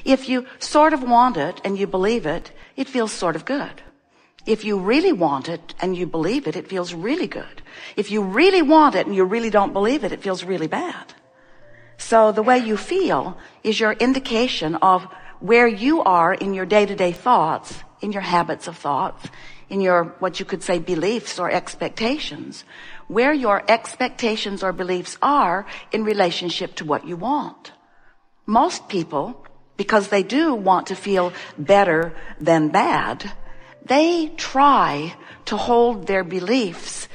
If you sort of want it and you believe it, it feels sort of good. If you really want it and you believe it, it feels really good. If you really want it and you really don't believe it, it feels really bad. So the way you feel is your indication of where you are in your day-to-day thoughts, in your habits of thoughts, in your, what you could say, beliefs or expectations, where your expectations or beliefs are in relationship to what you want. Most people, because they do want to feel better than bad, they try to hold their beliefs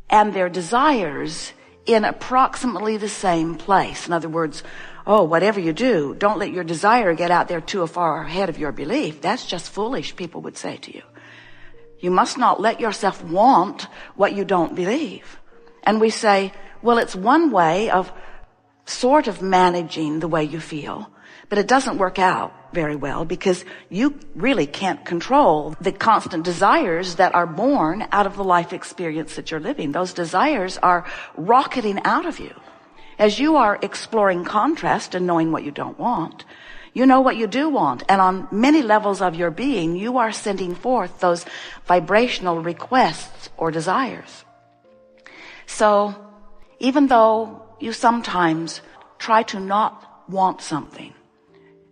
and their desires in approximately the same place. In other words, whatever you do, don't let your desire get out there too far ahead of your belief. That's just foolish, people would say to you. You must not let yourself want what you don't believe. And we say, well, it's one way of sort of managing the way you feel, but it doesn't work out very well because you really can't control the constant desires that are born out of the life experience that you're living. Those desires are rocketing out of you. As you are exploring contrast and knowing what you don't want, you know what you do want. And on many levels of your being, you are sending forth those vibrational requests or desires. So even though you sometimes try to not want something,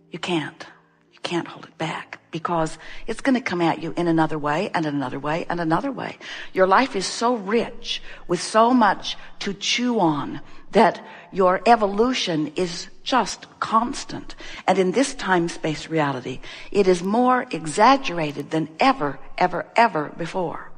you can't. You can't hold it back because it's going to come at you in another way and another way and another way. Your life is so rich with so much to chew on that your evolution is just constant. And in this time-space reality, it is more exaggerated than ever, ever, ever before.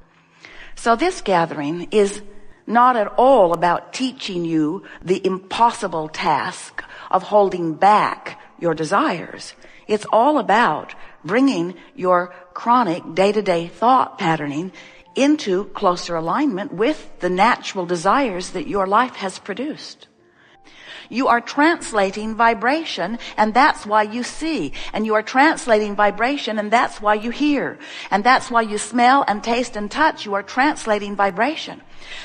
So this gathering is not at all about teaching you the impossible task of holding back your desires. It's all about bringing your chronic day-to-day thought patterning into closer alignment with the natural desires that your life has produced. You are translating vibration, and that's why you see. And you are translating vibration, and that's why you hear. And that's why you smell and taste and touch. You are translating vibration.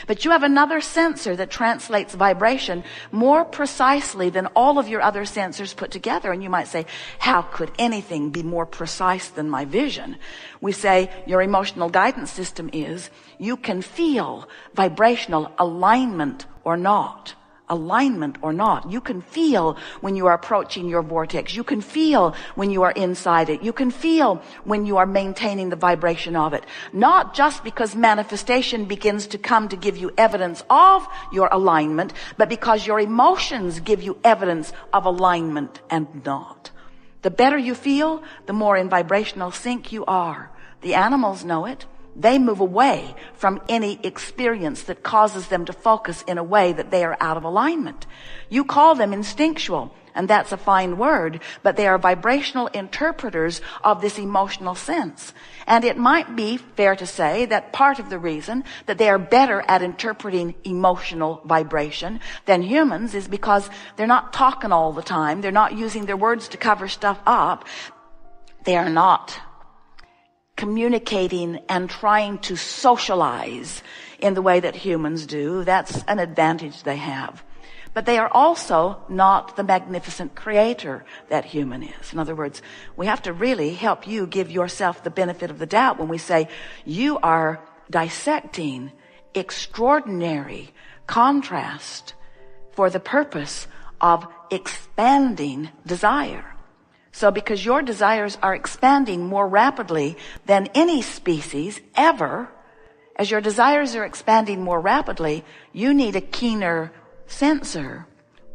But you have another sensor that translates vibration more precisely than all of your other sensors put together. And you might say, how could anything be more precise than my vision? We say your emotional guidance system is you can feel vibrational alignment or not. Alignment or not. You can feel when you are approaching your vortex. You can feel when you are inside it. You can feel when you are maintaining the vibration of it. Not just because manifestation begins to come to give you evidence of your alignment, but because your emotions give you evidence of alignment and not. The better you feel, the more in vibrational sync you are. The animals know it. They move away from any experience that causes them to focus in a way that they are out of alignment. You call them instinctual, and that's a fine word, but they are vibrational interpreters of this emotional sense. And it might be fair to say that part of the reason that they are better at interpreting emotional vibration than humans is because they're not talking all the time. They're not using their words to cover stuff up. They are not communicating and trying to socialize in the way that humans do. That's an advantage they have. But they are also not the magnificent creator that human is. In other words, we have to really help you give yourself the benefit of the doubt when we say you are dissecting extraordinary contrast for the purpose of expanding desire. So because your desires are expanding more rapidly than any species ever, as your desires are expanding more rapidly, you need a keener sensor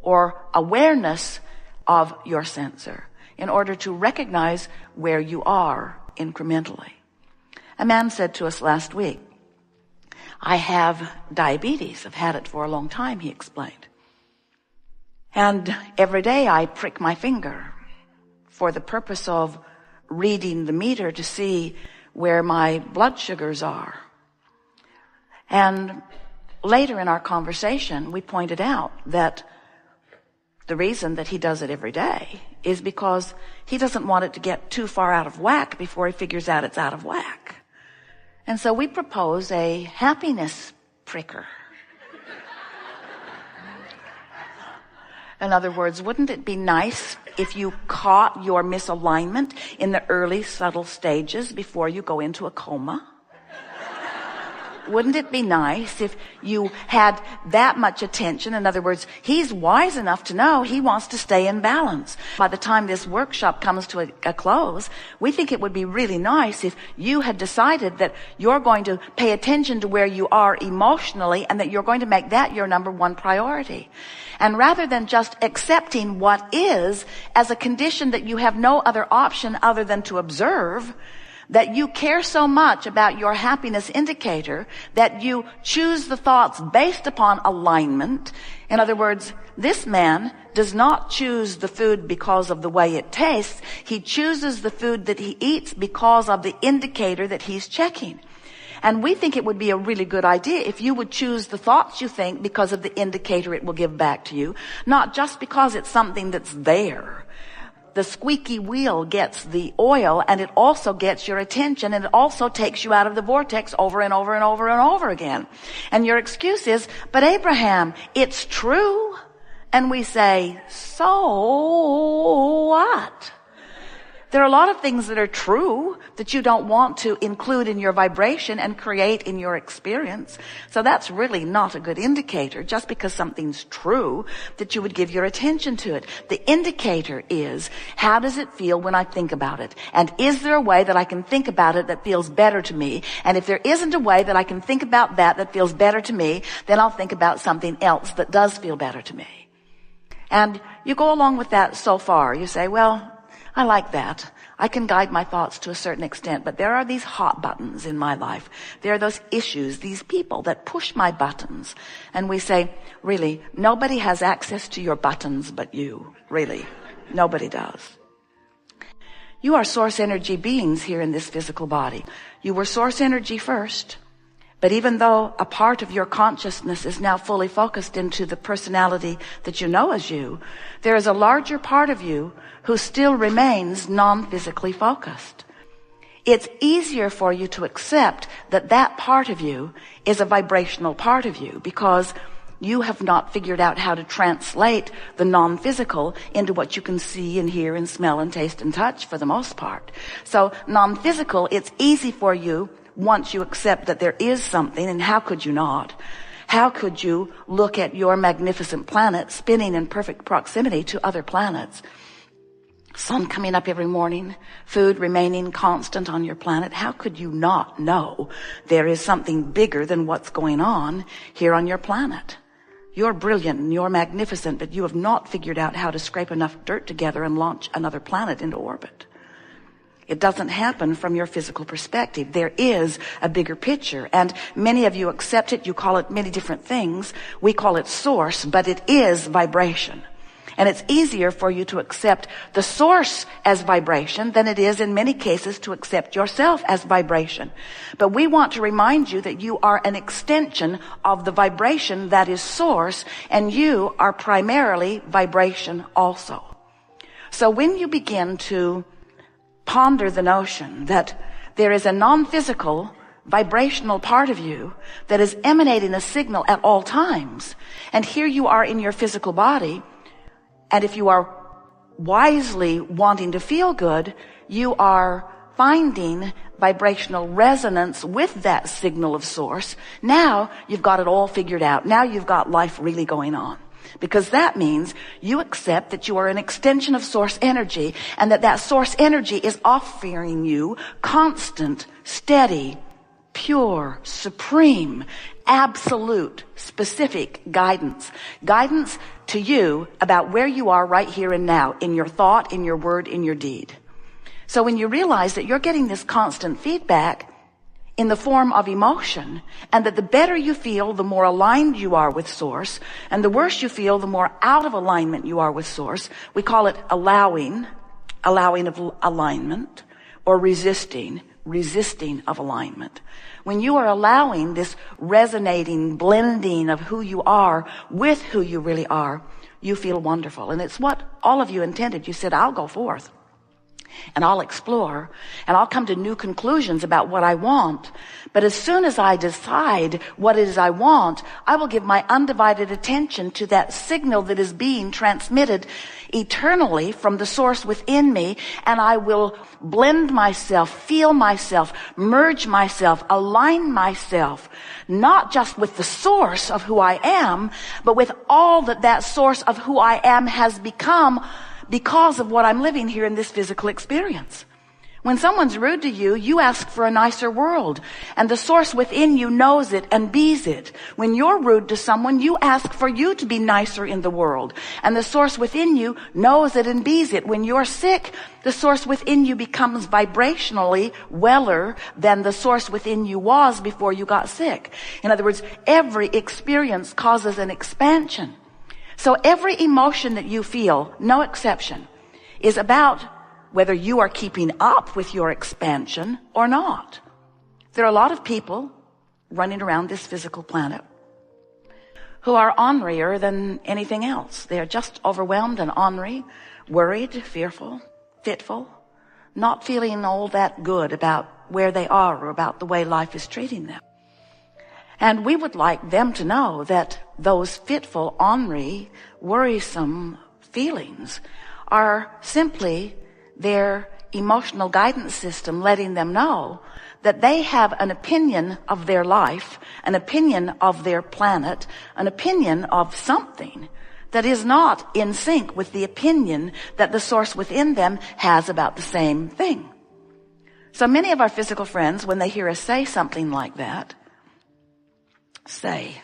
or awareness of your sensor in order to recognize where you are incrementally. A man said to us last week, I have diabetes. I've had it for a long time, he explained. And every day I prick my finger for the purpose of reading the meter to see where my blood sugars are. And later in our conversation, we pointed out that the reason that he does it every day is because he doesn't want it to get too far out of whack before he figures out it's out of whack. And so we propose a happiness pricker. In other words, wouldn't it be nice if you caught your misalignment in the early subtle stages before you go into a coma? Wouldn't it be nice if you had that much attention? In other words, he's wise enough to know he wants to stay in balance. By the time this workshop comes to a close, we think it would be really nice if you had decided that you're going to pay attention to where you are emotionally and that you're going to make that your number one priority. And rather than just accepting what is as a condition that you have no other option other than to observe, that you care so much about your happiness indicator that you choose the thoughts based upon alignment. In other words, this man does not choose the food because of the way it tastes. He chooses the food that he eats because of the indicator that he's checking. And we think it would be a really good idea if you would choose the thoughts you think because of the indicator it will give back to you, not just because it's something that's there. The squeaky wheel gets the oil, and it also gets your attention, and it also takes you out of the vortex over and over and over and over again. And your excuse is, but Abraham, it's true. And we say, so what? There are a lot of things that are true that you don't want to include in your vibration and create in your experience. So that's really not a good indicator, just because something's true, that you would give your attention to it. The indicator is, how does it feel when I think about it? And is there a way that I can think about it that feels better to me? And if there isn't a way that I can think about that feels better to me, then I'll think about something else that does feel better to me. And you go along with that so far. You say, well, I like that. I can guide my thoughts to a certain extent, but there are these hot buttons in my life. There are those issues, these people that push my buttons. And we say, really, nobody has access to your buttons but you. Really, nobody does. You are source energy beings here in this physical body. You were source energy first. But even though a part of your consciousness is now fully focused into the personality that you know as you, there is a larger part of you who still remains non-physically focused. It's easier for you to accept that that part of you is a vibrational part of you because you have not figured out how to translate the non-physical into what you can see and hear and smell and taste and touch for the most part. So non-physical, it's easy for you once you accept that there is something, and how could you not? How could you look at your magnificent planet spinning in perfect proximity to other planets? Sun coming up every morning, food remaining constant on your planet. How could you not know there is something bigger than what's going on here on your planet? You're brilliant and you're magnificent, but you have not figured out how to scrape enough dirt together and launch another planet into orbit. It doesn't happen from your physical perspective. There is a bigger picture, and many of you accept it. You call it many different things. We call it source, but it is vibration. And it's easier for you to accept the source as vibration than it is in many cases to accept yourself as vibration. But we want to remind you that you are an extension of the vibration that is source, and you are primarily vibration also. So when you begin to ponder the notion that there is a non-physical vibrational part of you that is emanating a signal at all times, and here you are in your physical body, and if you are wisely wanting to feel good, you are finding vibrational resonance with that signal of source. Now you've got it all figured out. Now you've got life really going on. Because that means you accept that you are an extension of source energy, and that source energy is offering you constant, steady, pure, supreme, absolute, specific guidance. Guidance to you about where you are right here and now, in your thought, in your word, in your deed. So when you realize that you're getting this constant feedback in the form of emotion, and that the better you feel, the more aligned you are with source, and the worse you feel, the more out of alignment you are with source. We call it allowing of alignment, or resisting of alignment. When you are allowing this resonating blending of who you are with who you really are, you feel wonderful. And it's what all of you intended. You said, I'll go forth and I'll explore, and I'll come to new conclusions about what I want. But as soon as I decide what it is I want, I will give my undivided attention to that signal that is being transmitted eternally from the source within me, and I will blend myself, feel myself, merge myself, align myself, not just with the source of who I am, but with all that that source of who I am has become because of what I'm living here in this physical experience. When someone's rude to you, you ask for a nicer world, and the source within you knows it and bees it. When you're rude to someone, you ask for you to be nicer in the world, and the source within you knows it and bees it. When you're sick, the source within you becomes vibrationally weller than the source within you was before you got sick. In other words, every experience causes an expansion. So every emotion that you feel, no exception, is about whether you are keeping up with your expansion or not. There are a lot of people running around this physical planet who are ornerier than anything else. They are just overwhelmed and ornery, worried, fearful, fitful, not feeling all that good about where they are or about the way life is treating them. And we would like them to know that those fitful, ornery, worrisome feelings are simply their emotional guidance system letting them know that they have an opinion of their life, an opinion of their planet, an opinion of something that is not in sync with the opinion that the source within them has about the same thing. So many of our physical friends, when they hear us say something like that, say,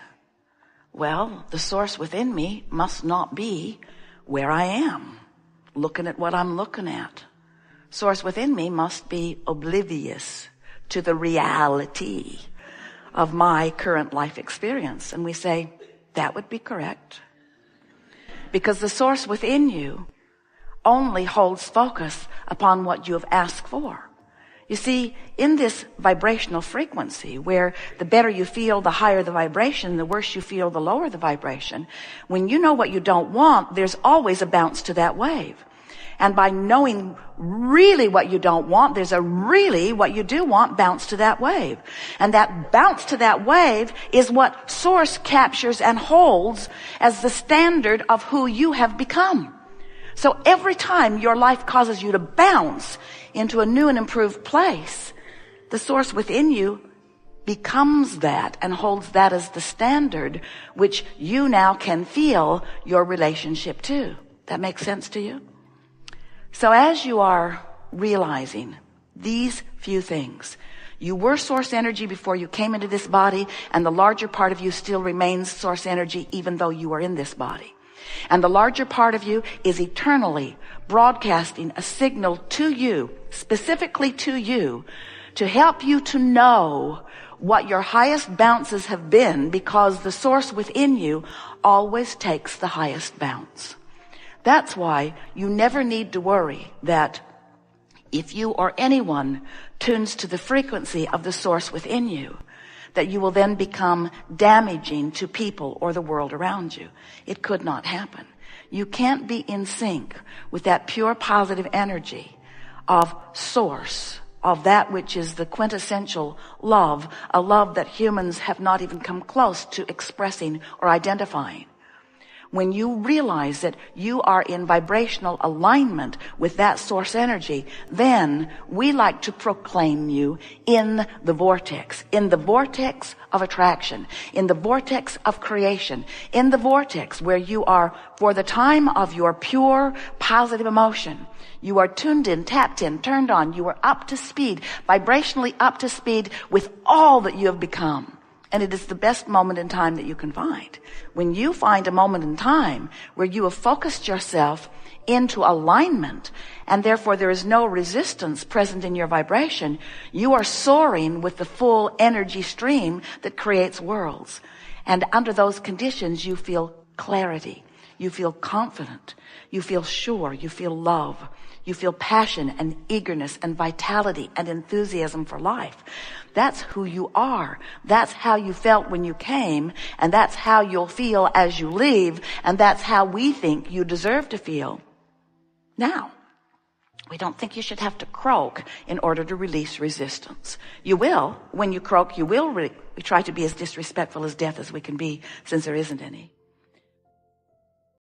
well, the source within me must not be where I am, looking at what I'm looking at. Source within me must be oblivious to the reality of my current life experience. And we say, that would be correct. Because the source within you only holds focus upon what you have asked for. You see, in this vibrational frequency, where the better you feel, the higher the vibration, the worse you feel, the lower the vibration, when you know what you don't want, there's always a bounce to that wave. And by knowing really what you don't want, there's a really what you do want bounce to that wave. And that bounce to that wave is what source captures and holds as the standard of who you have become. So every time your life causes you to bounce into a new and improved place, the source within you becomes that and holds that as the standard which you now can feel your relationship to. That makes sense to you? So as you are realizing these few things, you were source energy before you came into this body, and the larger part of you still remains source energy even though you are in this body. And the larger part of you is eternally broadcasting a signal to you, specifically to you, to help you to know what your highest bounces have been, because the source within you always takes the highest bounce. That's why you never need to worry that if you or anyone tunes to the frequency of the source within you, that you will then become damaging to people or the world around you. It could not happen. You can't be in sync with that pure positive energy of source, of that which is the quintessential love, a love that humans have not even come close to expressing or identifying. When you realize that you are in vibrational alignment with that source energy, then we like to proclaim you in the vortex of attraction, in the vortex of creation, in the vortex where you are, for the time of your pure positive emotion, you are tuned in, tapped in, turned on, you are up to speed, vibrationally up to speed with all that you have become. And it is the best moment in time that you can find. When you find a moment in time where you have focused yourself into alignment, and therefore there is no resistance present in your vibration, you are soaring with the full energy stream that creates worlds. And under those conditions, you feel clarity, you feel confident, you feel sure, you feel love, you feel passion and eagerness and vitality and enthusiasm for life. That's who you are. That's how you felt when you came, and that's how you'll feel as you leave, and that's how we think you deserve to feel. Now, We don't think you should have to croak in order to release resistance. You will. When you croak, you will. We try to be as disrespectful as death as we can be, since there isn't any.